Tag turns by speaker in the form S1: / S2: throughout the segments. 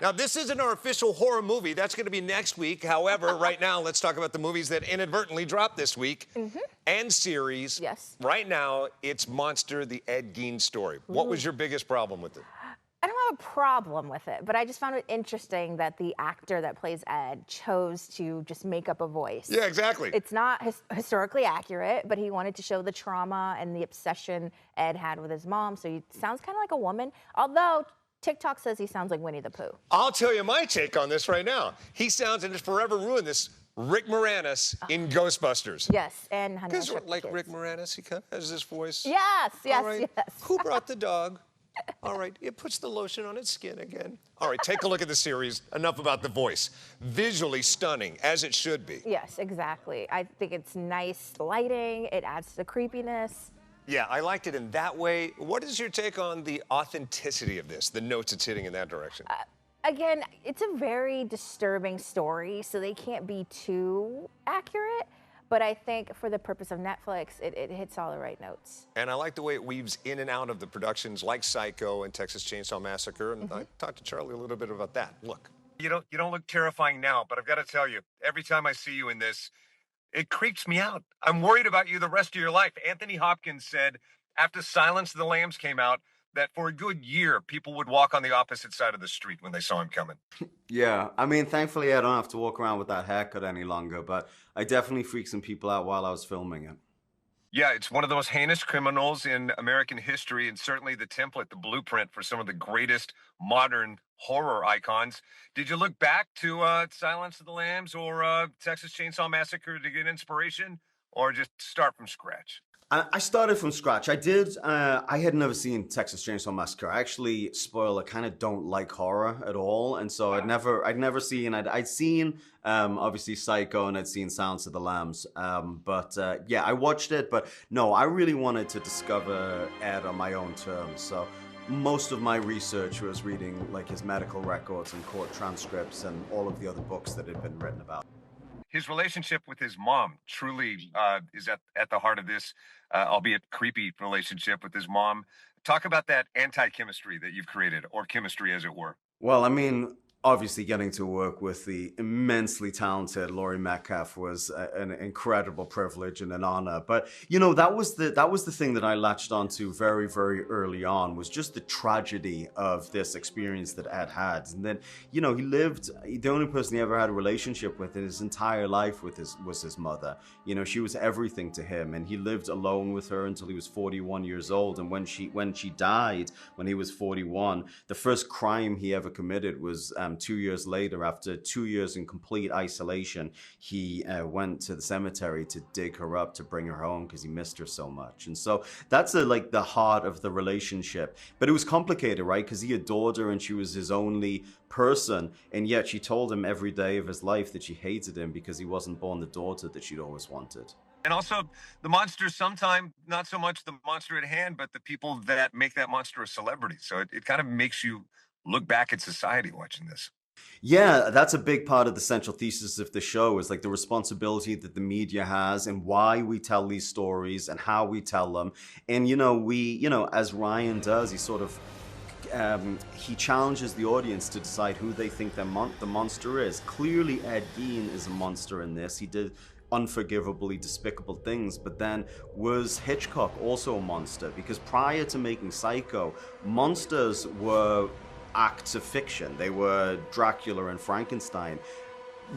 S1: Now, this isn't our official horror movie. That's going to be next week. However, right now, let's talk about the movies that inadvertently dropped this week and series.
S2: Yes.
S1: Right now, it's Monster, the Ed Gein Story. What was your biggest problem with it?
S2: I don't have a problem with it, but I just found it interesting that the actor that plays Ed chose to just make up a voice.
S1: Yeah, exactly.
S2: It's not historically accurate, but he wanted to show the trauma and the obsession Ed had with his mom, so he sounds kind of like a woman, although TikTok says he sounds like Winnie the Pooh.
S1: I'll tell you my take on this right now. He sounds, and it's forever ruined this, Rick Moranis in Ghostbusters.
S2: Yes, and Hunnam.
S1: Because like Rick Moranis, he kind of has this voice.
S2: Yes, yes,
S1: All right.
S2: yes.
S1: Who brought the dog? All right, it puts the lotion on its skin again. All right, take a look at the series. Enough about the voice. Visually stunning, as it should be.
S2: Yes, exactly. I think it's nice lighting. It adds to the creepiness.
S1: Yeah, I liked it in that way. What is your take on the authenticity of this, the notes it's hitting in that direction?
S2: Again, it's a very disturbing story, so they can't be too accurate. But I think for the purpose of Netflix, it hits all the right notes.
S1: And I like the way it weaves in and out of the productions like Psycho and Texas Chainsaw Massacre. And I talked to Charlie a little bit about that. Look. You don't look terrifying now, but I've got to tell you, every time I see you in this, it creeps me out. I'm worried about you the rest of your life. Anthony Hopkins said after Silence of the Lambs came out that for a good year, people would walk on the opposite side of the street when they saw him coming.
S3: Yeah, I mean, thankfully I don't have to walk around with that haircut any longer, but I definitely freaked some people out while I was filming it.
S1: Yeah, it's one of the most heinous criminals in American history, and certainly the template, the blueprint for some of the greatest modern horror icons. Did you look back to Silence of the Lambs or Texas Chainsaw Massacre to get inspiration, or just start from scratch?
S3: I started from scratch. I did. I had never seen Texas Chainsaw Massacre. I actually, spoiler, kind of don't like horror at all, and so I'd never seen. I'd seen obviously Psycho, and I'd seen Silence of the Lambs. Yeah, I watched it, but no, I really wanted to discover Ed on my own terms. So most of my research was reading like his medical records and court transcripts and all of the other books that had been written about.
S1: His relationship with his mom truly is at the heart of this, albeit creepy relationship with his mom. Talk about that anti-chemistry that you've created, or chemistry as it were.
S3: Well, I mean, obviously getting to work with the immensely talented Laurie Metcalf was an incredible privilege and an honor. But, you know, that was the thing that I latched onto very, very early on, was just the tragedy of this experience that Ed had. And then, you know, the only person he ever had a relationship with in his entire life was his mother. You know, she was everything to him, and he lived alone with her until he was 41 years old. And when she died, when he was 41, the first crime he ever committed was 2 years later, after 2 years in complete isolation, he went to the cemetery to dig her up to bring her home because he missed her so much. And so that's like the heart of the relationship. But it was complicated, right? Because he adored her and she was his only person, and yet she told him every day of his life that she hated him because he wasn't born the daughter that she'd always wanted.
S1: And also, the monster, sometimes not so much the monster at hand, but the people that make that monster a celebrity. So it kind of makes you look back at society watching this.
S3: Yeah, that's a big part of the central thesis of the show, is like the responsibility that the media has and why we tell these stories and how we tell them. And, as Ryan does, he sort of, he challenges the audience to decide who they think the monster is. Clearly, Ed Gein is a monster in this. He did unforgivably despicable things, but then was Hitchcock also a monster? Because prior to making Psycho, monsters were acts of fiction. They were Dracula and Frankenstein.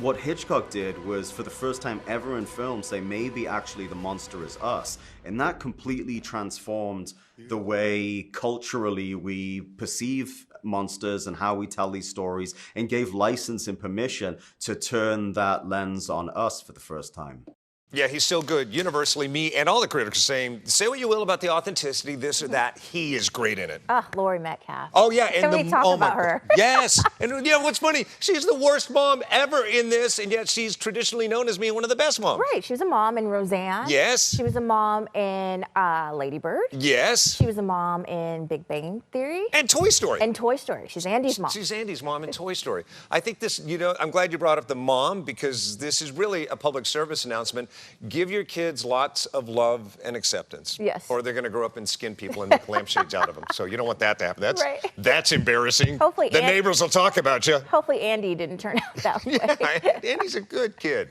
S3: What Hitchcock did was, for the first time ever in film, say maybe actually the monster is us. And that completely transformed the way culturally we perceive monsters and how we tell these stories, and gave license and permission to turn that lens on us for the first time.
S1: Yeah, he's so good. Universally, me and all the critics are saying, say what you will about the authenticity, this or that, he is great in it.
S2: Laurie Metcalf.
S1: Oh, yeah.
S2: Can we talk about her?
S1: Yes. And what's funny, she's the worst mom ever in this, and yet she's traditionally known as being one of the best moms.
S2: Right. She was a mom in Roseanne.
S1: Yes.
S2: She was a mom in Lady Bird.
S1: Yes.
S2: She was a mom in Big Bang Theory.
S1: And Toy Story.
S2: And Toy Story. She's Andy's mom.
S1: She's Andy's mom in Toy Story. I think this, I'm glad you brought up the mom, because this is really a public service announcement. Give your kids lots of love and acceptance.
S2: Yes.
S1: Or they're going to grow up and skin people and make lampshades out of them. So you don't want that to happen. That's embarrassing.
S2: Hopefully
S1: the neighbors will talk about you.
S2: Hopefully Andy didn't turn out that way.
S1: Yeah, Andy's a good kid.